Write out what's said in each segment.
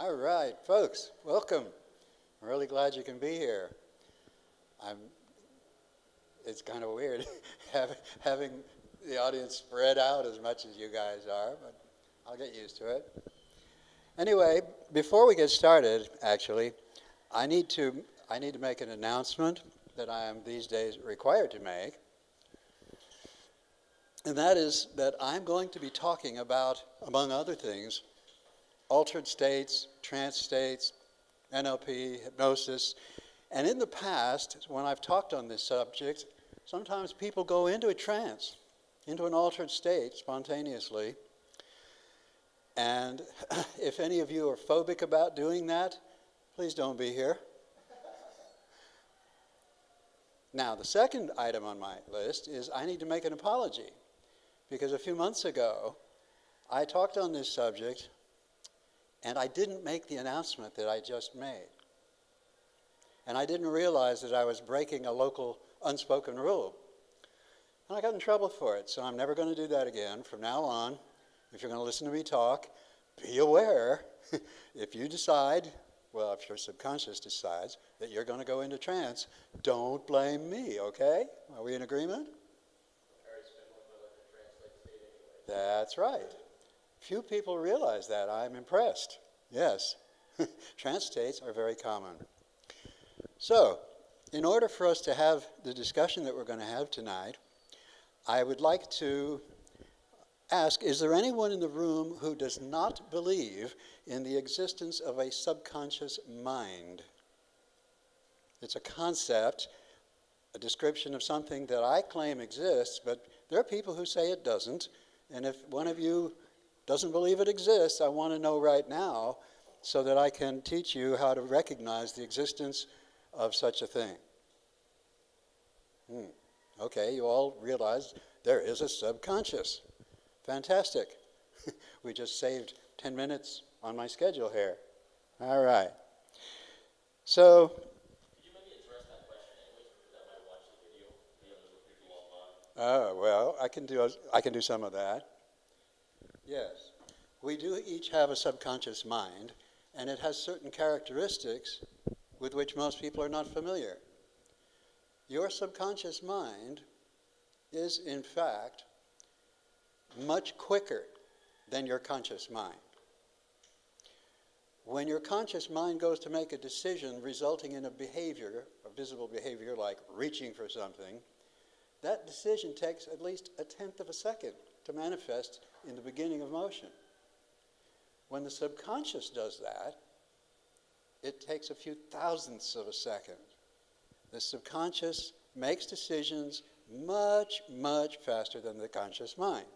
All right, folks, welcome. I'm really glad you can be here. It's kind of weird having the audience spread out as much as you guys are, but I'll get used to it. Anyway, before we get started, actually, I need to make an announcement that I am these days required to make. And that is that I'm going to be talking about, among other things, altered states, trance states, NLP, hypnosis. And in the past, when I've talked on this subject, sometimes people go into a trance, into an altered state spontaneously. And if any of you are phobic about doing that, please don't be here. Now, the second item on my list is I need to make an apology. Because a few months ago, I talked on this subject, and I didn't make the announcement that I just made. And I didn't realize that I was breaking a local unspoken rule. And I got in trouble for it, so I'm never going to do that again. From now on, if you're going to listen to me talk, be aware, if you decide, well, if your subconscious decides that you're going to go into trance, don't blame me, okay? Are we in agreement? That's right. Few people realize that. I'm impressed. Yes. Trance states are very common. So, in order for us to have the discussion that we're going to have tonight, I would like to ask, is there anyone in the room who does not believe in the existence of a subconscious mind? It's a concept, a description of something that I claim exists, but there are people who say it doesn't. And if one of you doesn't believe it exists, I want to know right now so that I can teach you how to recognize the existence of such a thing. Okay, you all realize there is a subconscious. Fantastic. We just saved 10 minutes on my schedule here. All right. So, could you maybe address that question in English, because I might watch the video, be able to look people online? oh, well, I can do some of that. Yes. We do each have a subconscious mind, and it has certain characteristics with which most people are not familiar. Your subconscious mind is, in fact, much quicker than your conscious mind. When your conscious mind goes to make a decision resulting in a behavior, a visible behavior like reaching for something, that decision takes at least 1/10 of a second to manifest in the beginning of motion. When the subconscious does that, it takes a few thousandths of a second. The subconscious makes decisions much, much faster than the conscious mind.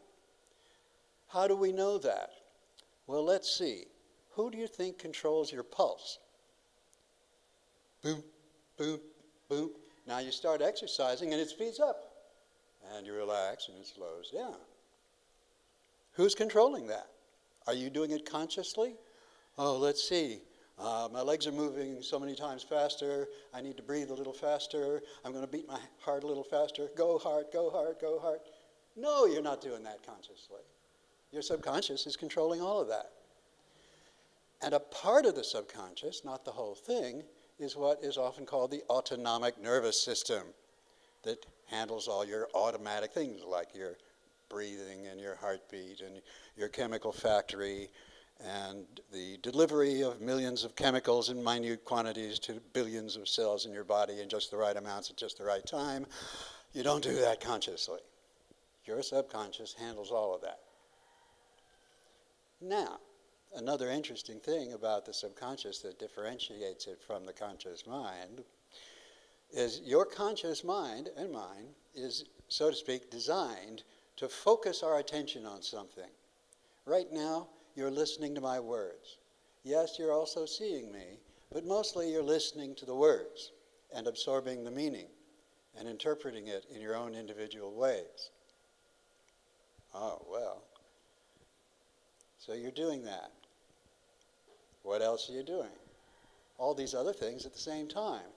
How do we know that? Well, let's see. Who do you think controls your pulse? Boom, boom, boom. Now you start exercising and it speeds up. And you relax and it slows down. Who's controlling that? Are you doing it consciously? Oh, let's see. My legs are moving so many times faster. I need to breathe a little faster. I'm going to beat my heart a little faster. Go heart, go heart, go heart. No, you're not doing that consciously. Your subconscious is controlling all of that. And a part of the subconscious, not the whole thing, is what is often called the autonomic nervous system that handles all your automatic things like your breathing and your heartbeat and your chemical factory and the delivery of millions of chemicals in minute quantities to billions of cells in your body in just the right amounts at just the right time. You don't do that consciously. Your subconscious handles all of that. Now, another interesting thing about the subconscious that differentiates it from the conscious mind is your conscious mind and mine is, so to speak, designed to focus our attention on something. Right now, you're listening to my words. Yes, you're also seeing me, but mostly you're listening to the words and absorbing the meaning and interpreting it in your own individual ways. Oh, well. So you're doing that. What else are you doing? All these other things at the same time.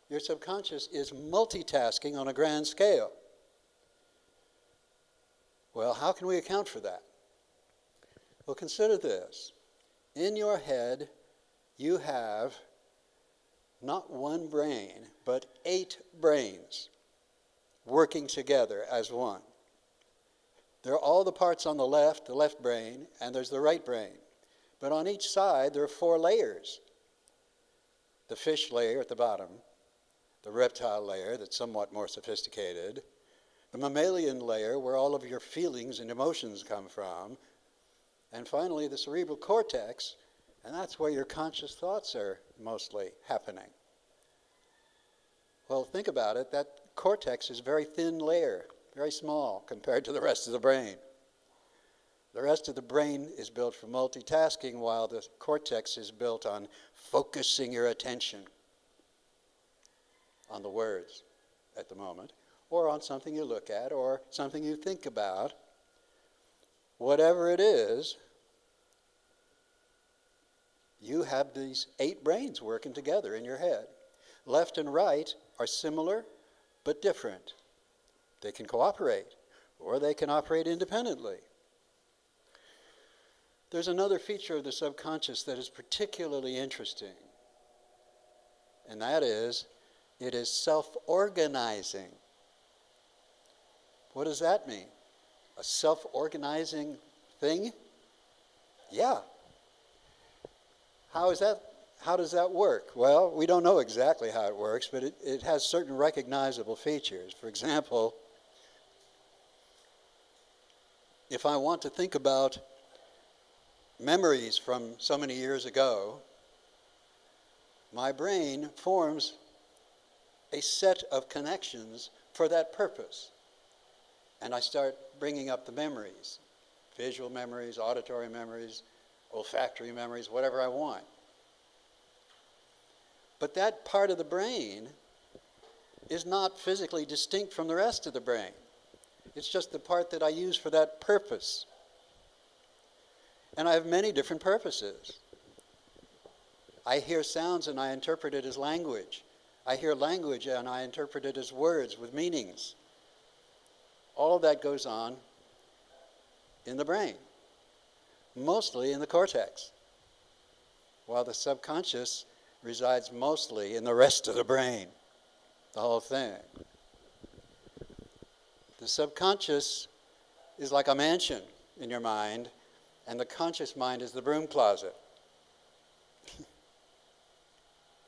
Your subconscious is multitasking on a grand scale. Well, how can we account for that? Well, consider this. In your head, you have not one brain, but 8 brains working together as one. There are all the parts on the left brain, and there's the right brain. But on each side, there are 4 layers. The fish layer at the bottom, the reptile layer that's somewhat more sophisticated, the mammalian layer where all of your feelings and emotions come from, and finally the cerebral cortex, and that's where your conscious thoughts are mostly happening. Well, think about it. That cortex is a very thin layer, very small compared to the rest of the brain. The rest of the brain is built for multitasking, while the cortex is built on focusing your attention on the words at the moment, or on something you look at, or something you think about. Whatever it is, you have these 8 brains working together in your head. Left and right are similar, but different. They can cooperate, or they can operate independently. There's another feature of the subconscious that is particularly interesting, and that is, it is self-organizing. What does that mean? A self-organizing thing? Yeah. How does that work? Well, we don't know exactly how it works, but it has certain recognizable features. For example, if I want to think about memories from so many years ago, my brain forms a set of connections for that purpose. And I start bringing up the memories, visual memories, auditory memories, olfactory memories, whatever I want. But that part of the brain is not physically distinct from the rest of the brain. It's just the part that I use for that purpose. And I have many different purposes. I hear sounds and I interpret it as language. I hear language and I interpret it as words with meanings. All of that goes on in the brain, mostly in the cortex, while the subconscious resides mostly in the rest of the brain, the whole thing. The subconscious is like a mansion in your mind, and the conscious mind is the broom closet.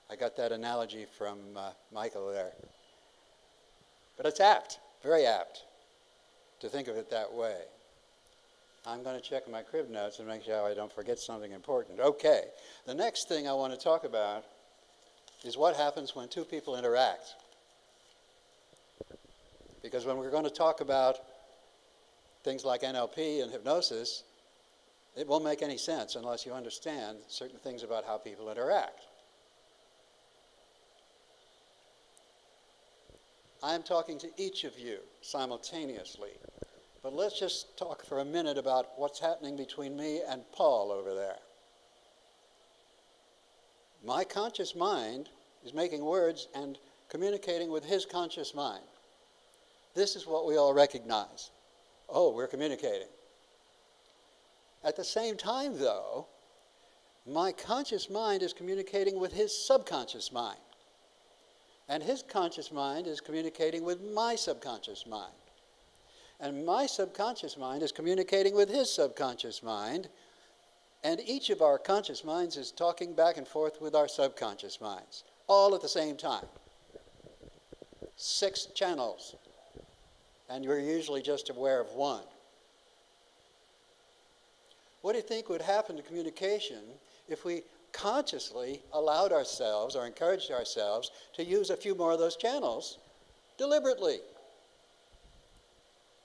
I got that analogy from Michael there. But it's apt, very apt, to think of it that way. I'm going to check my crib notes and make sure I don't forget something important. Okay, the next thing I want to talk about is what happens when 2 people interact. Because when we're going to talk about things like NLP and hypnosis, it won't make any sense unless you understand certain things about how people interact. I'm talking to each of you simultaneously, but let's just talk for a minute about what's happening between me and Paul over there. My conscious mind is making words and communicating with his conscious mind. This is what we all recognize. Oh, we're communicating. At the same time, though, my conscious mind is communicating with his subconscious mind. And his conscious mind is communicating with my subconscious mind. And my subconscious mind is communicating with his subconscious mind. And each of our conscious minds is talking back and forth with our subconscious minds, all at the same time. 6 channels. And you're usually just aware of one. What do you think would happen to communication if we consciously allowed ourselves or encouraged ourselves to use a few more of those channels deliberately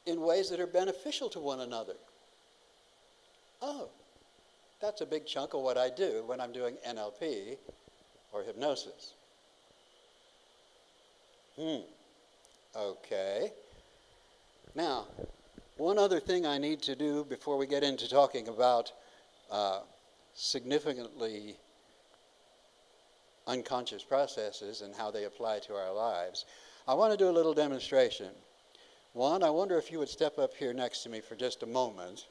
in ways that are beneficial to one another? Oh, that's a big chunk of what I do when I'm doing NLP or hypnosis. Okay. Now, one other thing I need to do before we get into talking about significantly unconscious processes and how they apply to our lives, I want to do a little demonstration. One, I wonder if you would step up here next to me for just a moment.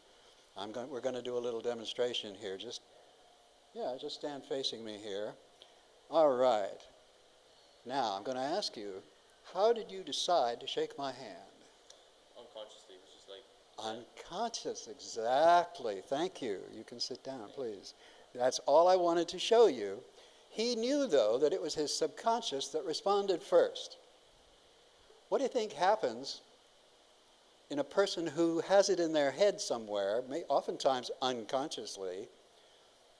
We're going to do a little demonstration here. Just Yeah, just stand facing me here. All right. Now, I'm going to ask you, how did you decide to shake my hand? Unconsciously, it was just like... Unconscious, exactly. Thank you. You can sit down, please. That's all I wanted to show you. He knew, though, that it was his subconscious that responded first. What do you think happens in a person who has it in their head somewhere, oftentimes unconsciously,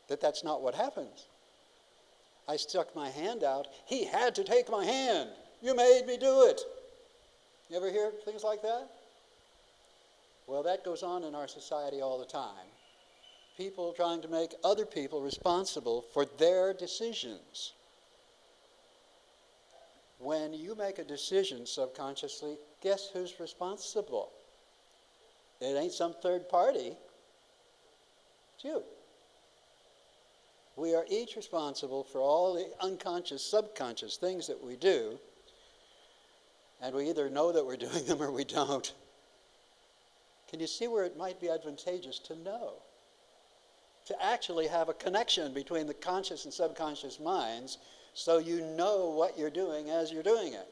that that's not what happens? I stuck my hand out. He had to take my hand. You made me do it. You ever hear things like that? Well, that goes on in our society all the time. People trying to make other people responsible for their decisions. When you make a decision subconsciously, guess who's responsible? It ain't some third party. It's you. We are each responsible for all the unconscious, subconscious things that we do, and we either know that we're doing them or we don't. Can you see where it might be advantageous to know? To actually have a connection between the conscious and subconscious minds so you know what you're doing as you're doing it.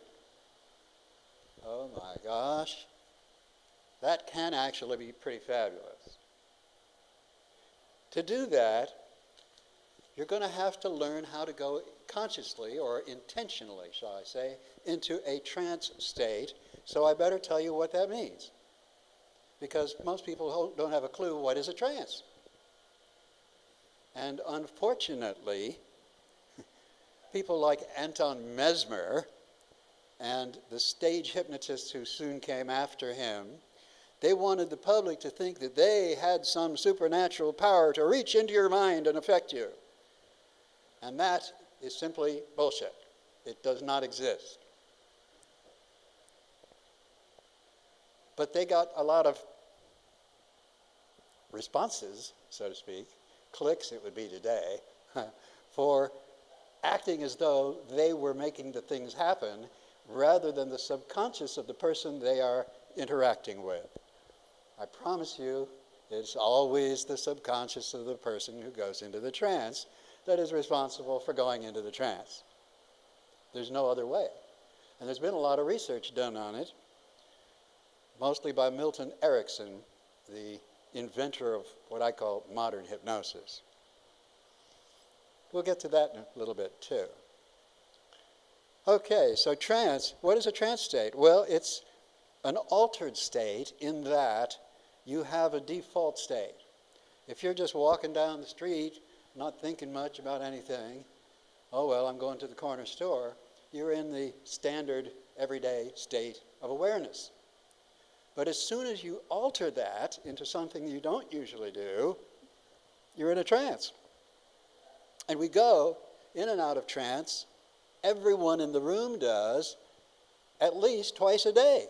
Oh my gosh. That can actually be pretty fabulous. To do that, you're going to have to learn how to go consciously, or intentionally, shall I say, into a trance state. So I better tell you what that means. Because most people don't have a clue what is a trance. And unfortunately, people like Anton Mesmer and the stage hypnotists who soon came after him, they wanted the public to think that they had some supernatural power to reach into your mind and affect you. And that is simply bullshit. It does not exist. But they got a lot of responses, so to speak, clicks it would be today, for acting as though they were making the things happen rather than the subconscious of the person they are interacting with. I promise you, it's always the subconscious of the person who goes into the trance that is responsible for going into the trance. There's no other way. And there's been a lot of research done on it, mostly by Milton Erickson, the inventor of what I call modern hypnosis. We'll get to that in a little bit too. Okay, so trance, what is a trance state? Well, it's an altered state in that you have a default state. If you're just walking down the street, not thinking much about anything, oh well, I'm going to the corner store, you're in the standard everyday state of awareness. But as soon as you alter that into something you don't usually do, you're in a trance. And we go in and out of trance, everyone in the room does, at least twice a day.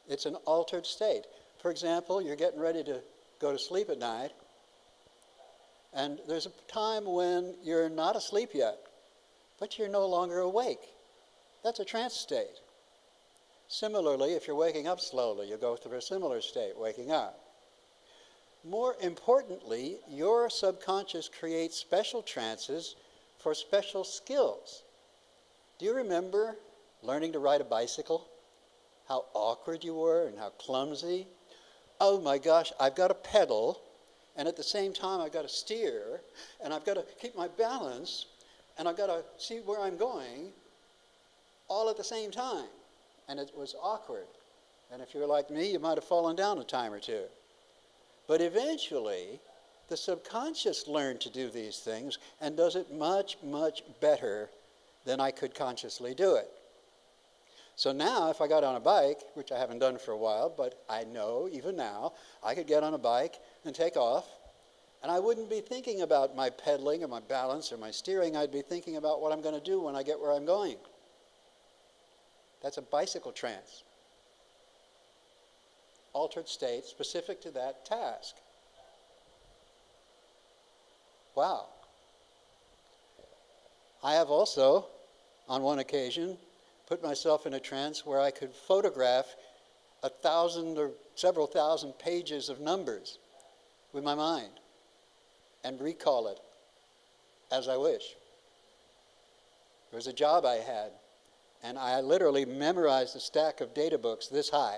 It's an altered state. For example, you're getting ready to go to sleep at night, and there's a time when you're not asleep yet, but you're no longer awake. That's a trance state. Similarly, if you're waking up slowly, you go through a similar state, waking up. More importantly, your subconscious creates special trances for special skills. Do you remember learning to ride a bicycle? How awkward you were and how clumsy? Oh my gosh, I've got to pedal, and at the same time I've got to steer, and I've got to keep my balance, and I've got to see where I'm going, all at the same time. And it was awkward. And if you're like me, you might have fallen down a time or two. But eventually, the subconscious learned to do these things and does it much, much better than I could consciously do it. So now, if I got on a bike, which I haven't done for a while, but I know even now, I could get on a bike and take off, and I wouldn't be thinking about my pedaling or my balance or my steering. I'd be thinking about what I'm going to do when I get where I'm going. That's a bicycle trance. Altered state specific to that task. Wow. I have also, on one occasion, put myself in a trance where I could photograph 1,000 or several thousand pages of numbers with my mind. and recall it as I wish. There was a job I had, and I literally memorized a stack of data books this high,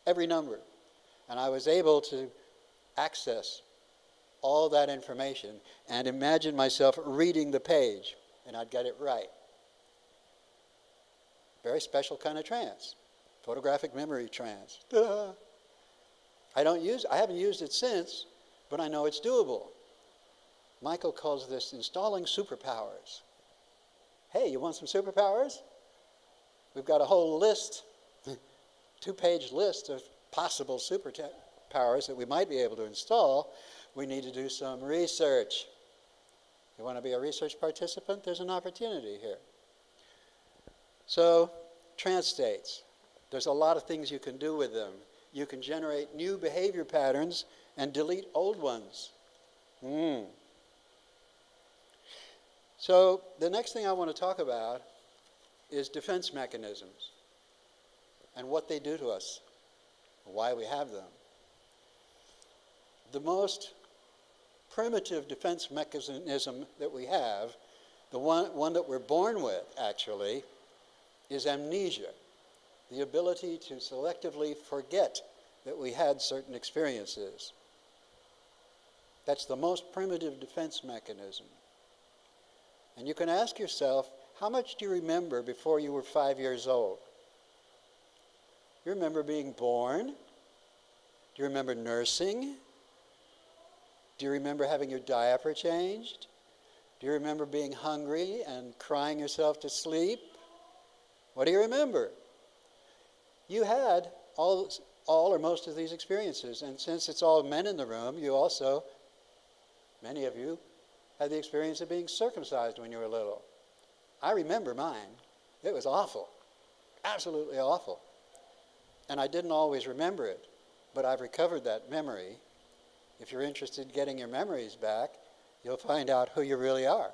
every number. And I was able to access all that information and imagine myself reading the page, and I'd get it right. Very special kind of trance. Photographic memory trance. I haven't used it since, but I know it's doable. Michael calls this installing superpowers. Hey, you want some superpowers? We've got a whole list, 2-page list of possible superpowers that we might be able to install. We need to do some research. You want to be a research participant? There's an opportunity here. So, trance states. There's a lot of things you can do with them. You can generate new behavior patterns and delete old ones. So, the next thing I want to talk about is defense mechanisms and what they do to us, why we have them. The most primitive defense mechanism that we have, the one that we're born with, actually, is amnesia, the ability to selectively forget that we had certain experiences. That's the most primitive defense mechanism. And you can ask yourself, how much do you remember before you were 5 years old? You remember being born? Do you remember nursing? Do you remember having your diaper changed? Do you remember being hungry and crying yourself to sleep? What do you remember? You had all or most of these experiences, and since it's all men in the room, you also, many of you, had the experience of being circumcised when you were little. I remember mine. It was awful, absolutely awful. And I didn't always remember it, but I've recovered that memory. If you're interested in getting your memories back, you'll find out who you really are.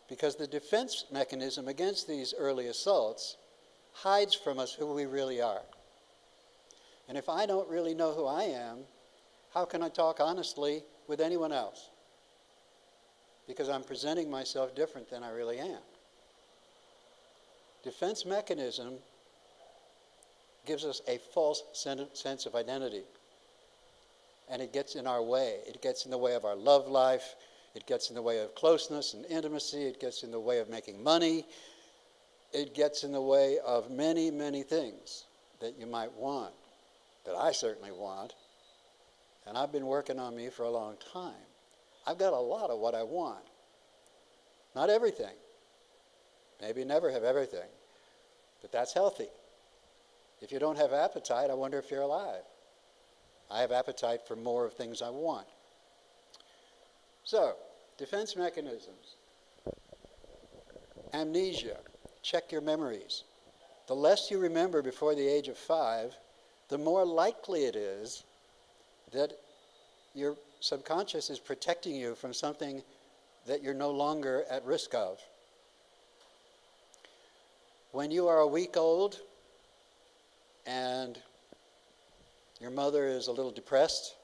Because the defense mechanism against these early assaults hides from us who we really are. And if I don't really know who I am, how can I talk honestly with anyone else? Because I'm presenting myself different than I really am. Defense mechanism gives us a false sense of identity. And it gets in our way. It gets in the way of our love life. It gets in the way of closeness and intimacy. It gets in the way of making money. It gets in the way of many, many things that you might want, that I certainly want. And I've been working on me for a long time. I've got a lot of what I want. Not everything. Maybe never have everything. But that's healthy. If you don't have appetite, I wonder if you're alive. I have appetite for more of things I want. So, defense mechanisms. Amnesia. Check your memories. The less you remember before the age of 5, the more likely it is that your subconscious is protecting you from something that you're no longer at risk of. When you are a week old and your mother is a little depressed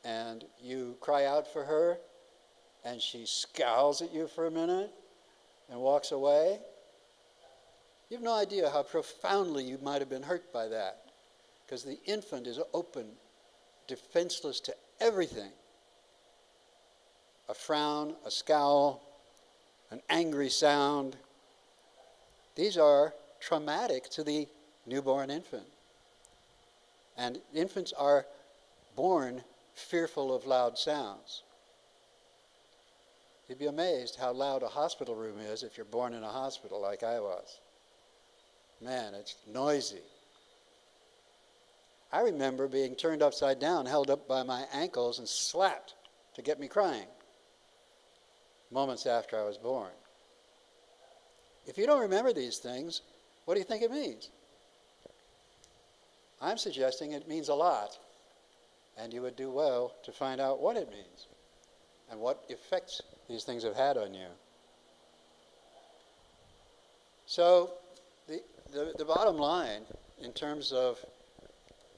and you cry out for her and she scowls at you for a minute and walks away, you have no idea how profoundly you might have been hurt by that, because the infant is open, defenseless to everything. A frown, a scowl, an angry sound. These are traumatic to the newborn infant. And infants are born fearful of loud sounds. You'd be amazed how loud a hospital room is if you're born in a hospital like I was. Man, it's noisy. I remember being turned upside down, held up by my ankles, and slapped to get me crying moments after I was born. If you don't remember these things, what do you think it means? I'm suggesting it means a lot, and you would do well to find out what it means and what effects these things have had on you. So the bottom line, in terms of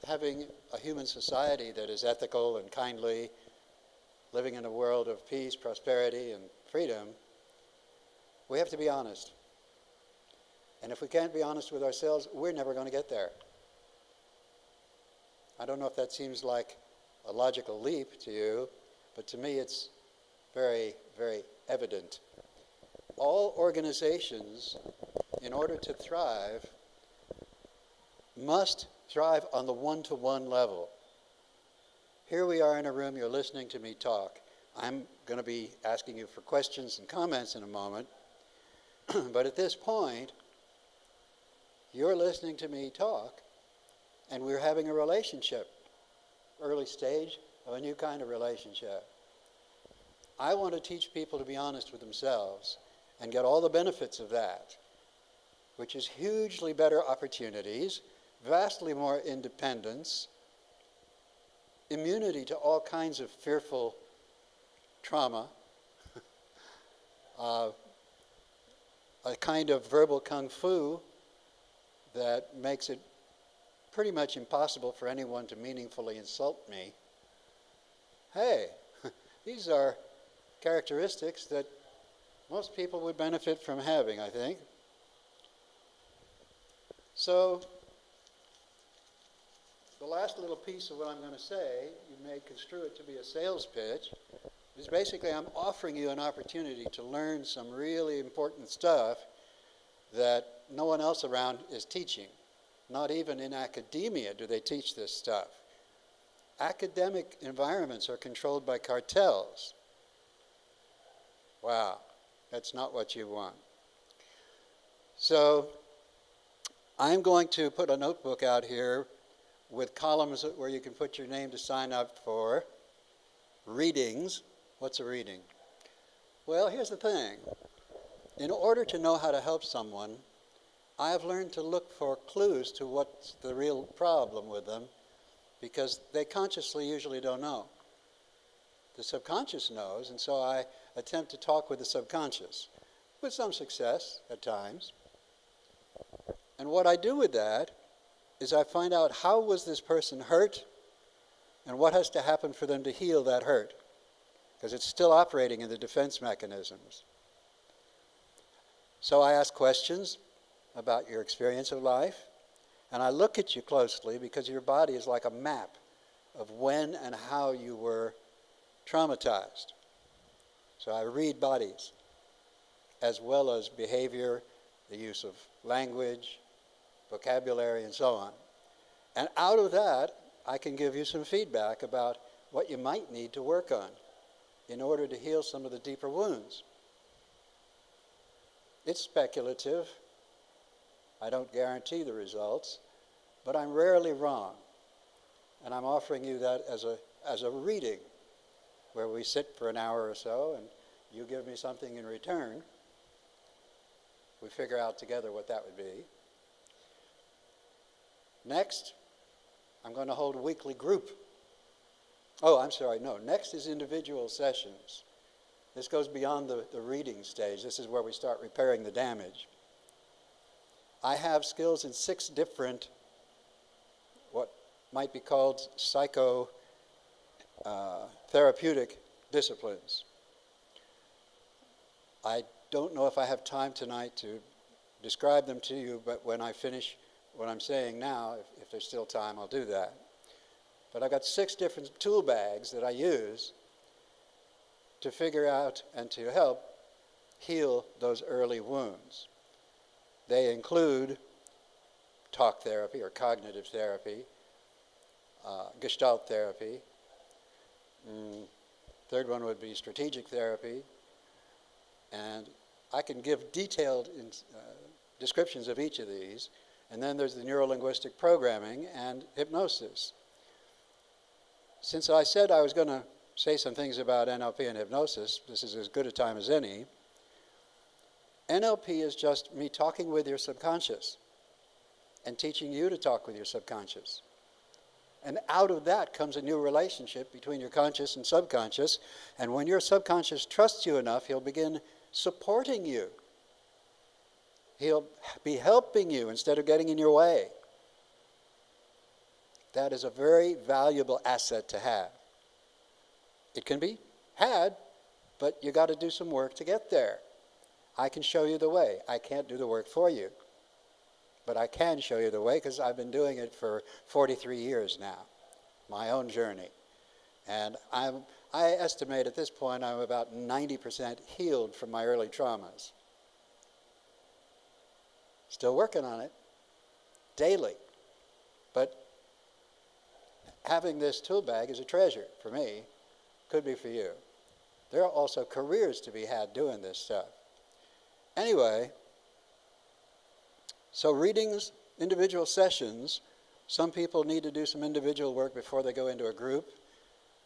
having a human society that is ethical and kindly living in a world of peace, prosperity, and freedom, we have to be honest. And if we can't be honest with ourselves, we're never going to get there. I don't know if that seems like a logical leap to you, but to me it's very, very evident. All organizations, in order to thrive, must thrive on the one-to-one level. Here we are in a room, you're listening to me talk. I'm going to be asking you for questions and comments in a moment, but at this point, you're listening to me talk, and we're having a relationship, early stage of a new kind of relationship. I want to teach people to be honest with themselves and get all the benefits of that, which is hugely better opportunities, vastly more independence, immunity to all kinds of fearful trauma, a kind of verbal kung fu that makes it pretty much impossible for anyone to meaningfully insult me. Hey, these are characteristics that most people would benefit from having, I think. So, the last little piece of what I'm going to say, you may construe it to be a sales pitch, is basically I'm offering you an opportunity to learn some really important stuff that no one else around is teaching. Not even in academia do they teach this stuff. Academic environments are controlled by cartels. Wow, that's not what you want. So, I'm going to put a notebook out here with columns where you can put your name to sign up for readings. What's a reading? Well, here's the thing. In order to know how to help someone, I have learned to look for clues to what's the real problem with them, because they consciously usually don't know. The subconscious knows, and so I attempt to talk with the subconscious, with some success at times. And what I do with that is I find out how was this person hurt and what has to happen for them to heal that hurt, because it's still operating in the defense mechanisms. So I ask questions about your experience of life, and I look at you closely because your body is like a map of when and how you were traumatized. So I read bodies as well as behavior, the use of language, vocabulary, and so on. And out of that, I can give you some feedback about what you might need to work on in order to heal some of the deeper wounds. It's speculative. I don't guarantee the results, but I'm rarely wrong. And I'm offering you that as a reading, where we sit for an hour or so and you give me something in return. We figure out together what that would be. Next, I'm going to hold a weekly group. Oh, I'm sorry, no. Next is individual sessions. This goes beyond the reading stage. This is where we start repairing the damage. I have skills in 6 different, what might be called therapeutic disciplines. I don't know if I have time tonight to describe them to you, but when I finish what I'm saying now, if there's still time, I'll do that. But I've got 6 different tool bags that I use to figure out and to help heal those early wounds. They include talk therapy or cognitive therapy, Gestalt therapy. Third one would be strategic therapy. And I can give detailed descriptions of each of these. And then there's the Neuro Linguistic programming and hypnosis. Since I said I was going to say some things about NLP and hypnosis, this is as good a time as any. NLP is just me talking with your subconscious and teaching you to talk with your subconscious. And out of that comes a new relationship between your conscious and subconscious. And when your subconscious trusts you enough, he'll begin supporting you. He'll be helping you instead of getting in your way. That is a very valuable asset to have. It can be had, but you got to do some work to get there. I can show you the way. I can't do the work for you, but I can show you the way because I've been doing it for 43 years now, my own journey. And I estimate at this point I'm about 90% healed from my early traumas. Still working on it daily. But having this tool bag is a treasure for me. Could be for you. There are also careers to be had doing this stuff. Anyway, so readings, individual sessions, some people need to do some individual work before they go into a group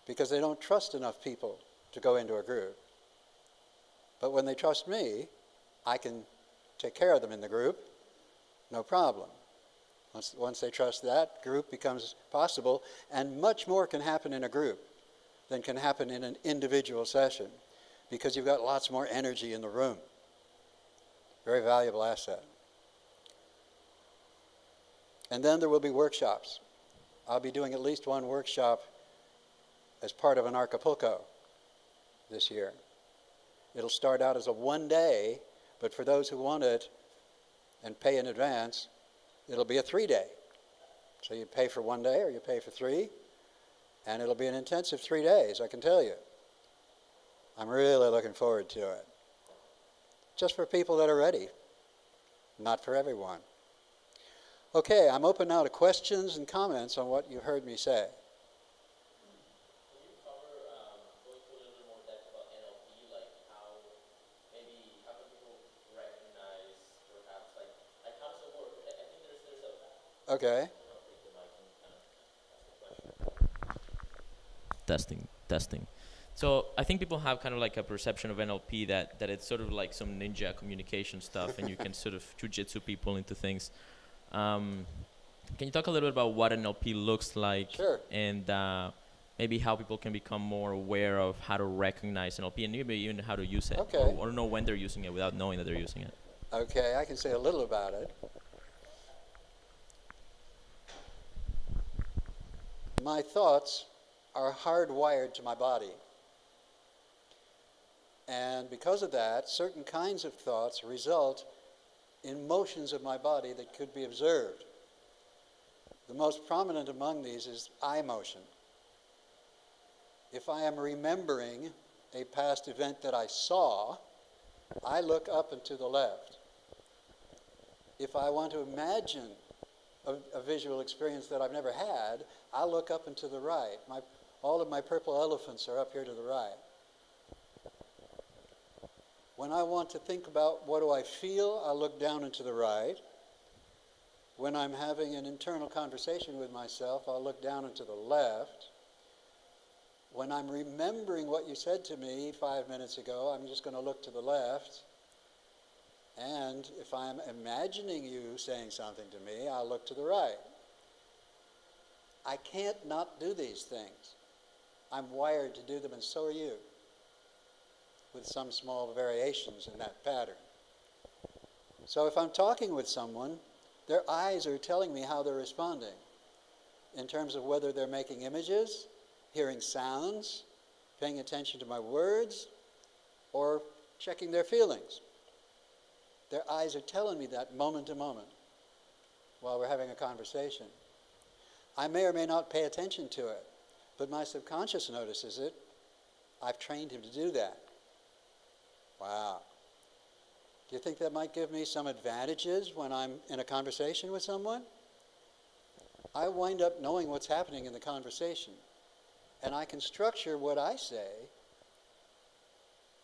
because they don't trust enough people to go into a group. But when they trust me, I can take care of them in the group, no problem. Once they trust that, group becomes possible, and much more can happen in a group than can happen in an individual session because you've got lots more energy in the room. Very valuable asset. And then there will be workshops. I'll be doing at least one workshop as part of Anarchapulco this year. It'll start out as a one-day, but for those who want it and pay in advance, it'll be a 3-day. So you pay for 1 day or you pay for 3, and it'll be an intensive 3 days, I can tell you. I'm really looking forward to it. Just for people that are ready, not for everyone. Okay, I'm open now to questions and comments on what you heard me say. Can you cover, go into a little bit more depth about NLP, like how can people recognize, perhaps, like how does it work? I think there's a... Okay. I'll take the mic and kind of ask the question. Testing. So I think people have kind of like a perception of NLP that it's sort of like some ninja communication stuff and you can sort of jujitsu people into things. Can you talk a little bit about what NLP looks like? Sure. And maybe how people can become more aware of how to recognize NLP and maybe even how to use it, Okay. or know when they're using it without knowing that they're using it? Okay, I can say a little about it. My thoughts are hardwired to my body. And because of that, certain kinds of thoughts result in motions of my body that could be observed. The most prominent among these is eye motion. If I am remembering a past event that I saw, I look up and to the left. If I want to imagine a visual experience that I've never had, I'll look up and to the right. All of my purple elephants are up here to the right. When I want to think about what do I feel, I'll look down and to the right. When I'm having an internal conversation with myself, I'll look down and to the left. When I'm remembering what you said to me 5 minutes ago, I'm just going to look to the left. And if I'm imagining you saying something to me, I'll look to the right. I can't not do these things. I'm wired to do them, and so are you, with some small variations in that pattern. So if I'm talking with someone, their eyes are telling me how they're responding in terms of whether they're making images, hearing sounds, paying attention to my words, or checking their feelings. Their eyes are telling me that moment to moment while we're having a conversation. I may or may not pay attention to it, but my subconscious notices it. I've trained him to do that. Wow. Do you think that might give me some advantages when I'm in a conversation with someone? I wind up knowing what's happening in the conversation, and I can structure what I say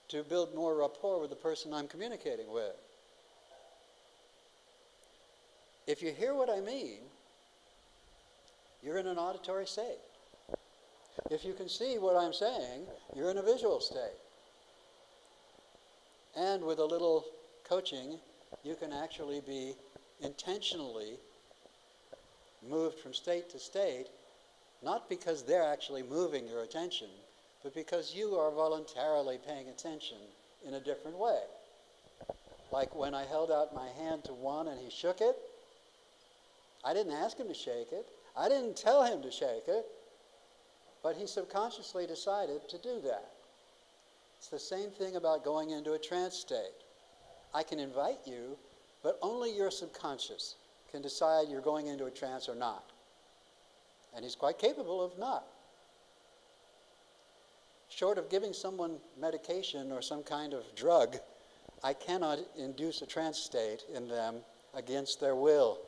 to build more rapport with the person I'm communicating with. If you hear what I mean, you're in an auditory state. If you can see what I'm saying, you're in a visual state. And with a little coaching, you can actually be intentionally moved from state to state, not because they're actually moving your attention, but because you are voluntarily paying attention in a different way. Like when I held out my hand to one and he shook it, I didn't ask him to shake it. I didn't tell him to shake it, but he subconsciously decided to do that. It's the same thing about going into a trance state. I can invite you, but only your subconscious can decide you're going into a trance or not. And he's quite capable of not. Short of giving someone medication or some kind of drug, I cannot induce a trance state in them against their will,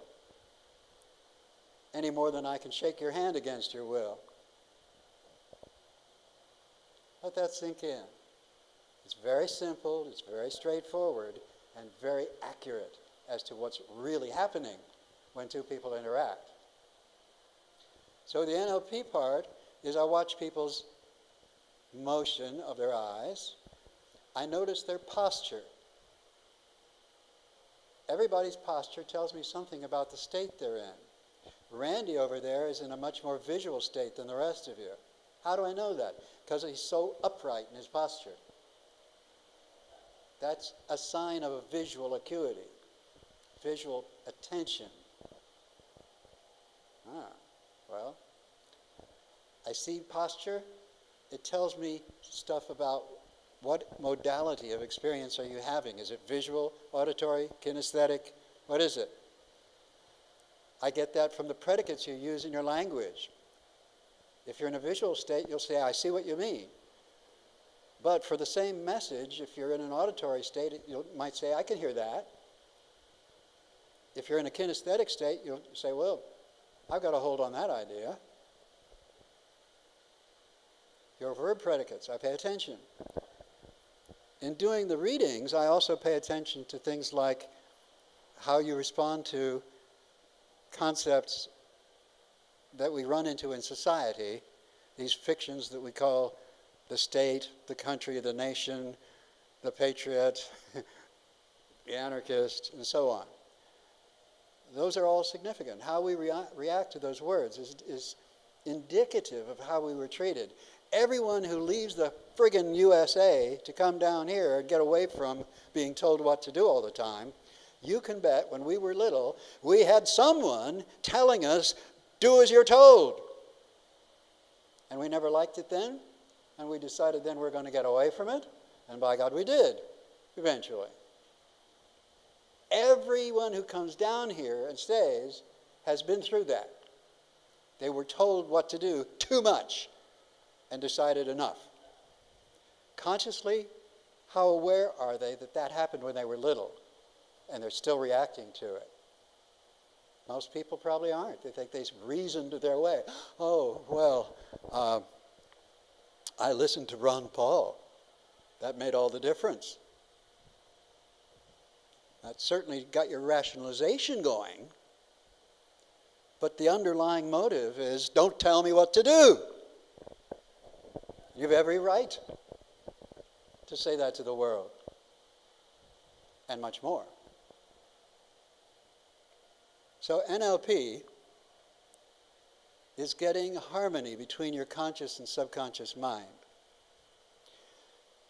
any more than I can shake your hand against your will. Let that sink in. It's very simple, it's very straightforward, and very accurate as to what's really happening when two people interact. So the NLP part is I watch people's motion of their eyes. I notice their posture. Everybody's posture tells me something about the state they're in. Randy over there is in a much more visual state than the rest of you. How do I know that? Because he's so upright in his posture. That's a sign of a visual acuity, visual attention. Well, I see posture. It tells me stuff about what modality of experience are you having. Is it visual, auditory, kinesthetic? What is it? I get that from the predicates you use in your language. If you're in a visual state, you'll say, I see what you mean. But for the same message, if you're in an auditory state, you might say, I can hear that. If you're in a kinesthetic state, you'll say, well, I've got a hold on that idea. Your verb predicates, I pay attention. In doing the readings, I also pay attention to things like how you respond to concepts that we run into in society, these fictions that we call the state, the country, the nation, the patriot, the anarchist, and so on. Those are all significant. How we react to those words is indicative of how we were treated. Everyone who leaves the friggin' USA to come down here and get away from being told what to do all the time, you can bet when we were little, we had someone telling us, do as you're told. And we never liked it then, and we decided then we're going to get away from it, and by God we did, eventually. Everyone who comes down here and stays has been through that. They were told what to do too much and decided enough. Consciously, how aware are they that that happened when they were little and they're still reacting to it? Most people probably aren't. They think they've reasoned their way. Oh, well, I listened to Ron Paul. That made all the difference. That certainly got your rationalization going. But the underlying motive is, don't tell me what to do. You have every right to say that to the world. And much more. So NLP is getting harmony between your conscious and subconscious mind.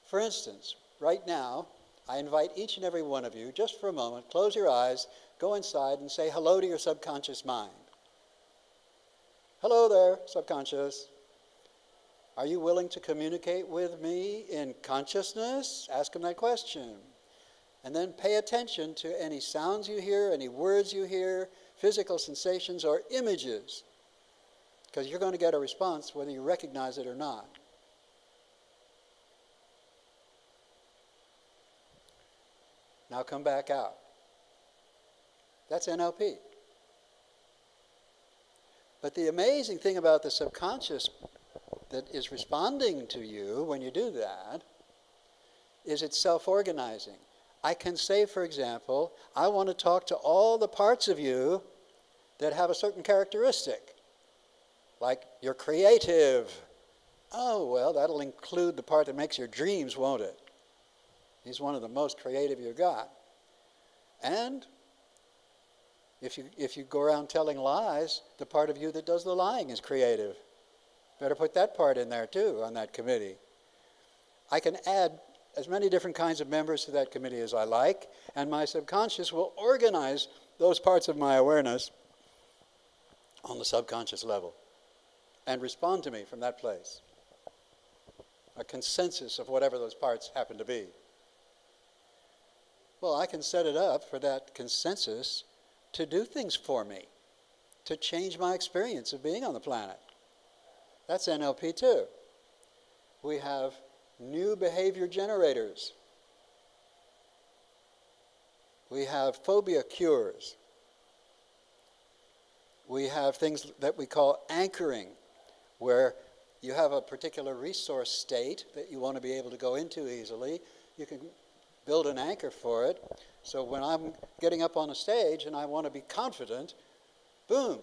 For instance, right now, I invite each and every one of you, just for a moment, close your eyes, go inside and say hello to your subconscious mind. Hello there, subconscious. Are you willing to communicate with me in consciousness? Ask him that question. And then pay attention to any sounds you hear, any words you hear, physical sensations or images. Because you're going to get a response whether you recognize it or not. Now come back out. That's NLP. But the amazing thing about the subconscious that is responding to you when you do that is it's self-organizing. I can say, for example, I want to talk to all the parts of you that have a certain characteristic. Like, you're creative. Oh, well, that'll include the part that makes your dreams, won't it? He's one of the most creative you got. And if you go around telling lies, the part of you that does the lying is creative. Better put that part in there too on that committee. I can add as many different kinds of members to that committee as I like, and my subconscious will organize those parts of my awareness on the subconscious level and respond to me from that place. a consensus of whatever those parts happen to be. Well, I can set it up for that consensus to do things for me, to change my experience of being on the planet. That's NLP too. We have new behavior generators. We have phobia cures. We have things that we call anchoring, where you have a particular resource state that you want to be able to go into easily. You can build an anchor for it. So when I'm getting up on a stage and I want to be confident, boom,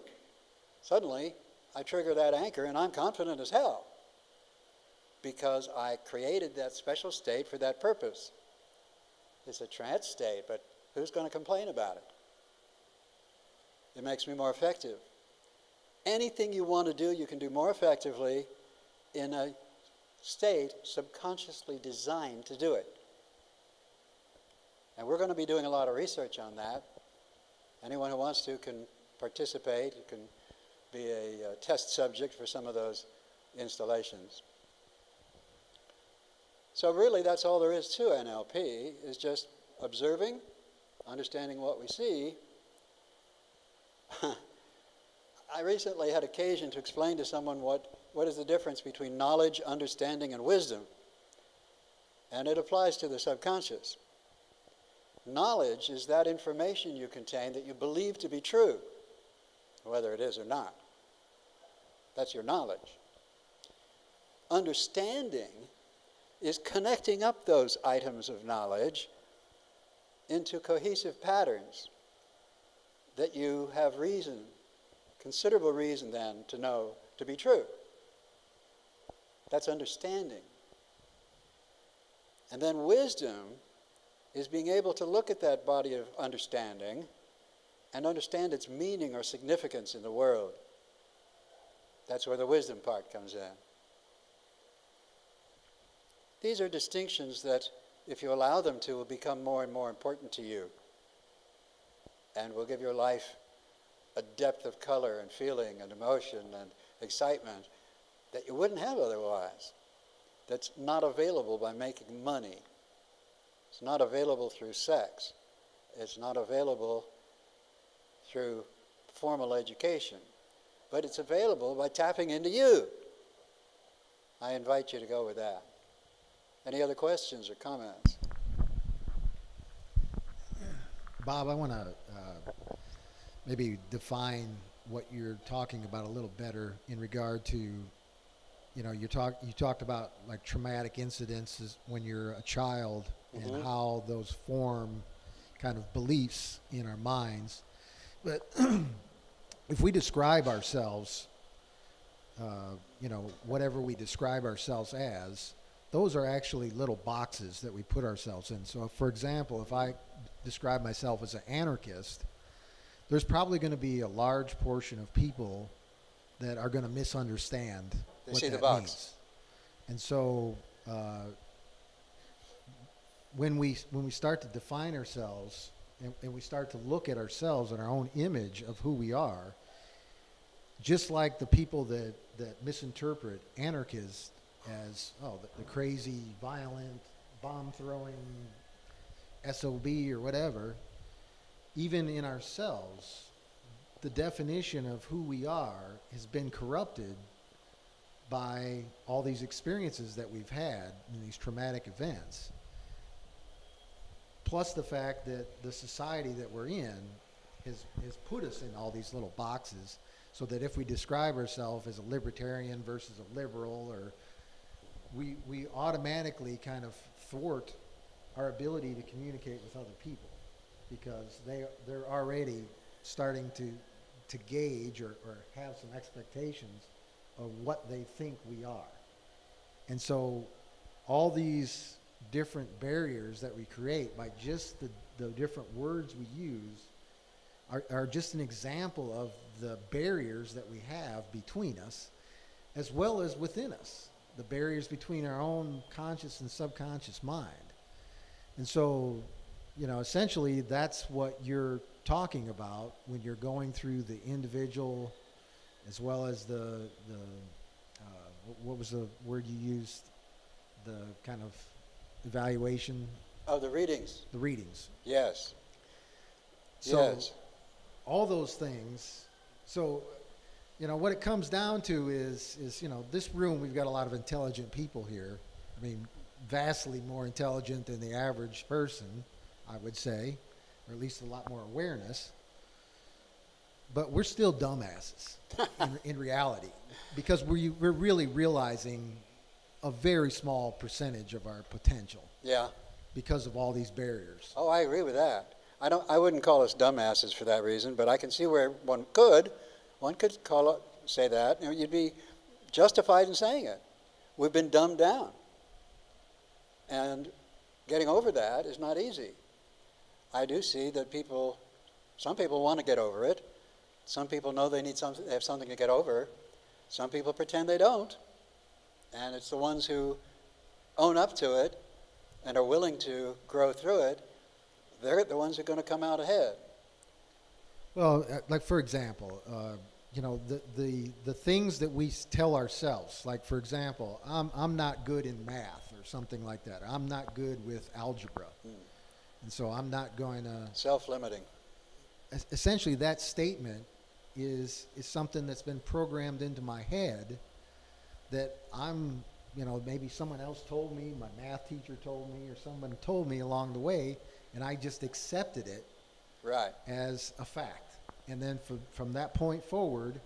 suddenly I trigger that anchor and I'm confident as hell because I created that special state for that purpose. It's a trance state, but who's going to complain about it? It makes me more effective. Anything you want to do, you can do more effectively in a state subconsciously designed to do it. And we're going to be doing a lot of research on that. Anyone who wants to can participate. You can be a test subject for some of those installations. So really that's all there is to NLP, is just observing, understanding what we see. I recently had occasion to explain to someone what is the difference between knowledge, understanding, and wisdom. And it applies to the subconscious. Knowledge is that information you contain that you believe to be true, whether it is or not. That's your knowledge. Understanding is connecting up those items of knowledge into cohesive patterns that you have reason, considerable reason then, to know to be true. That's understanding. And then wisdom is being able to look at that body of understanding and understand its meaning or significance in the world. That's where the wisdom part comes in. These are distinctions that, if you allow them to, will become more and more important to you and will give your life a depth of color and feeling and emotion and excitement that you wouldn't have otherwise, that's not available by making money. It's not available through sex. It's not available through formal education. But it's available by tapping into you. I invite you to go with that. Any other questions or comments? Bob, I want to maybe define what you're talking about a little better in regard to, you know, you talked about like traumatic incidences when you're a child and how those form kind of beliefs in our minds. But if we describe ourselves, you know, whatever we describe ourselves as, those are actually little boxes that we put ourselves in. So, for example, if I describe myself as an anarchist, there's probably going to be a large portion of people that are going to misunderstand what that means. And so, when we start to define ourselves and we start to look at ourselves and our own image of who we are, just like the people that misinterpret anarchists as, the crazy, violent, bomb-throwing SOB or whatever, even in ourselves, the definition of who we are has been corrupted by all these experiences that we've had in these traumatic events. Plus the fact that the society that we're in has put us in all these little boxes, so that if we describe ourselves as a libertarian versus a liberal, or we automatically kind of thwart our ability to communicate with other people, because they're already starting to gauge or have some expectations of what they think we are. And so all these different barriers that we create by just the different words we use are just an example of the barriers that we have between us, as well as within us, the barriers between our own conscious and subconscious mind. And so, you know, essentially that's what you're talking about when you're going through the individual, as well as the what was the word you used? the kind of evaluation, Of the readings. the readings. Yes. So Yes. all those things. So, what it comes down to is, this room, we've got a lot of intelligent people here. I mean, vastly more intelligent than the average person, I would say, or at least a lot more awareness. But we're still dumbasses in reality, because we're really realizing a very small percentage of our potential Yeah. because of all these barriers. Oh, I agree with that. I wouldn't call us dumbasses for that reason, but I can see where one could say that. You'd be justified in saying it. We've been dumbed down. And getting over that is not easy. I do see that some people want to get over it. Some people know they have something to get over. Some people pretend they don't. And it's the ones who own up to it and are willing to grow through it, they're the ones who are going to come out ahead. Well, like for example, the things that we tell ourselves, like for example, I'm not good in math or something like that. I'm not good with algebra. And so I'm not going to... Self-limiting. Essentially, that statement is something that's been programmed into my head that I'm, maybe someone else told me, my math teacher told me, or someone told me along the way, and I just accepted it Right. as a fact. And then from that point forward,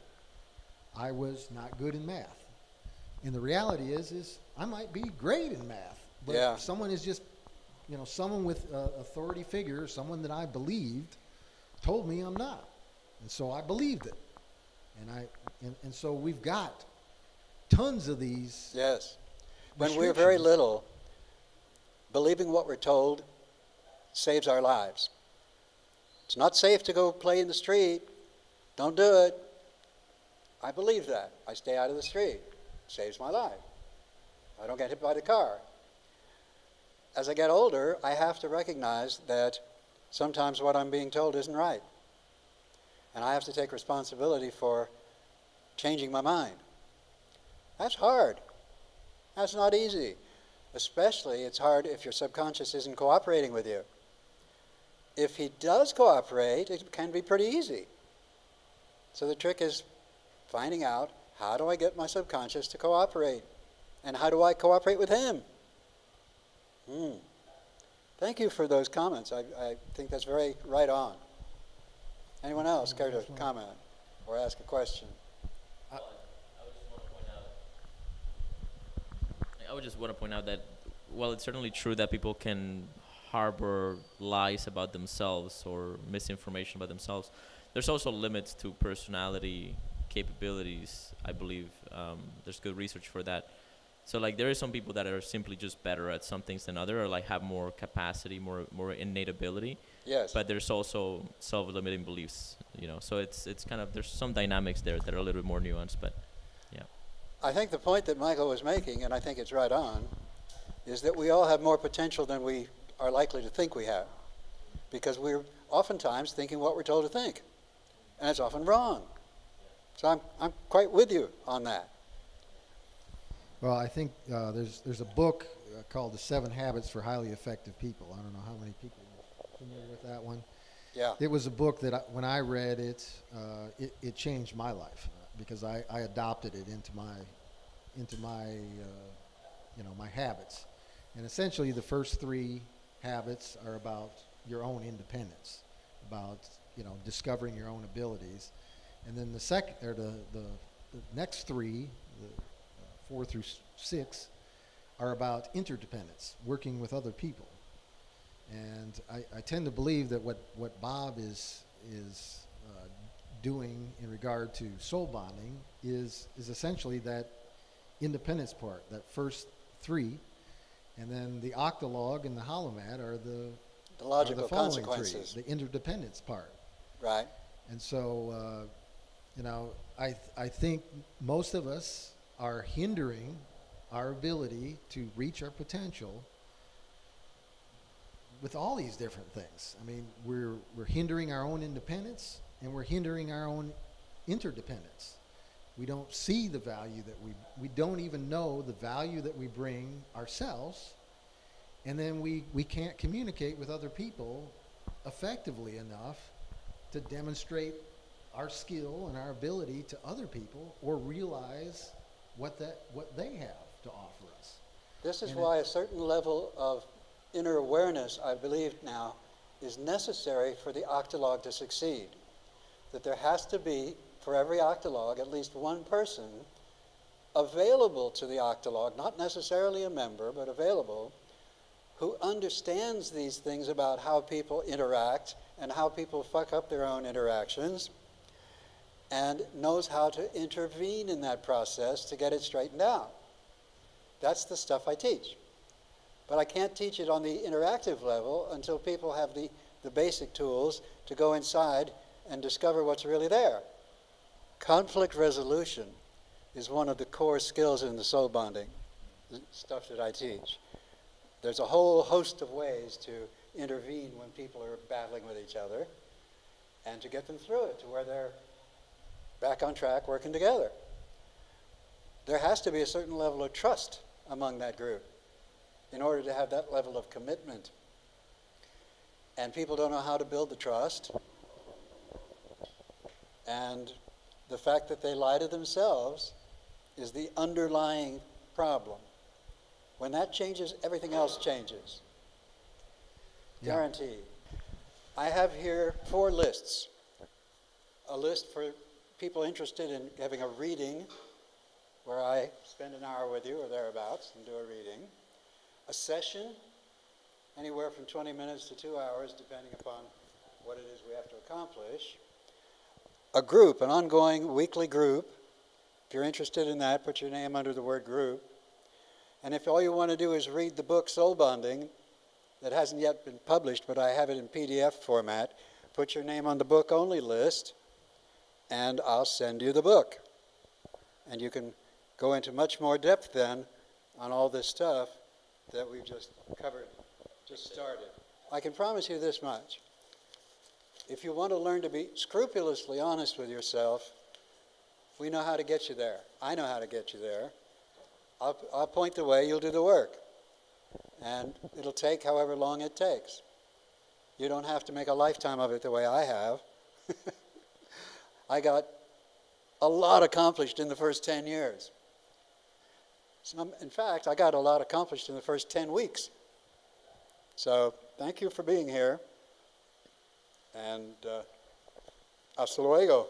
I was not good in math. And the reality is I might be great in math, but Yeah. someone is just, someone with authority figure, someone that I believed, told me I'm not. And so I believed it. And so we've got tons of these. Yes. When we're very restrictions. little, believing what we're told saves our lives. It's not safe to go play in the street. Don't do it. I believe that. I stay out of the street. Saves my life. I don't get hit by the car. As I get older, I have to recognize that sometimes what I'm being told isn't right. And I have to take responsibility for changing my mind. That's hard. That's not easy. Especially, it's hard if your subconscious isn't cooperating with you. If he does cooperate, it can be pretty easy. So the trick is finding out, how do I get my subconscious to cooperate? And how do I cooperate with him? Thank you for those comments. I think that's very right on. Anyone else care to comment or ask a question? I would just want to point out that while it's certainly true that people can harbor lies about themselves or misinformation about themselves, there's also limits to personality capabilities, I believe. There's good research for that. So like there are some people that are simply just better at some things than others, or like have more capacity, more innate ability. Yes. But there's also self-limiting beliefs, So it's kind of, there's some dynamics there that are a little bit more nuanced, but yeah. I think the point that Michael was making, and I think it's right on, is that we all have more potential than we are likely to think we have. Because we're oftentimes thinking what we're told to think. And it's often wrong. So I'm quite with you on that. Well, I think there's a book called The 7 Habits for Highly Effective People. I don't know how many people are familiar with that one. Yeah. It was a book that when I read it, it changed my life because I adopted it into my my habits. And essentially, the first 3 habits are about your own independence, about discovering your own abilities, and then the next 3, 4 through 6, are about interdependence, working with other people. And I tend to believe that what Bob is doing in regard to soul bonding is essentially that independence part, that first 3, and then the octologue and the holomat are the logical following consequences. 3, the interdependence part. Right. And so, I think most of us are hindering our ability to reach our potential with all these different things. I mean, we're hindering our own independence, and we're hindering our own interdependence. We don't see the value that we don't even know the value that we bring ourselves. And then we can't communicate with other people effectively enough to demonstrate our skill and our ability to other people, or realize what they have to offer us. This is And why a certain level of inner awareness, I believe now, is necessary for the octologue to succeed. That there has to be, for every octologue, at least one person available to the octologue, not necessarily a member, but available, who understands these things about how people interact and how people fuck up their own interactions, and knows how to intervene in that process to get it straightened out. That's the stuff I teach. But I can't teach it on the interactive level until people have the basic tools to go inside and discover what's really there. Conflict resolution is one of the core skills in the soul bonding, the stuff that I teach. There's a whole host of ways to intervene when people are battling with each other, and to get them through it to where they're back on track working together. There has to be a certain level of trust among that group in order to have that level of commitment. And people don't know how to build the trust. And the fact that they lie to themselves is the underlying problem. When that changes, everything else changes. Yeah. Guaranteed. I have here 4 lists. A list for people interested in having a reading, where I spend an hour with you or thereabouts and do a reading. A session, anywhere from 20 minutes to 2 hours, depending upon what it is we have to accomplish. A group, an ongoing weekly group. If you're interested in that, put your name under the word group. And if all you want to do is read the book Soul Bonding, that hasn't yet been published, but I have it in PDF format, put your name on the book only list, and I'll send you the book. And you can go into much more depth then on all this stuff that we've just covered, just started. I can promise you this much. If you want to learn to be scrupulously honest with yourself, we know how to get you there. I know how to get you there. I'll point the way, you'll do the work. And it'll take however long it takes. You don't have to make a lifetime of it the way I have. I got a lot accomplished in the first 10 years. In fact, I got a lot accomplished in the first 10 weeks. So thank you for being here. And hasta luego.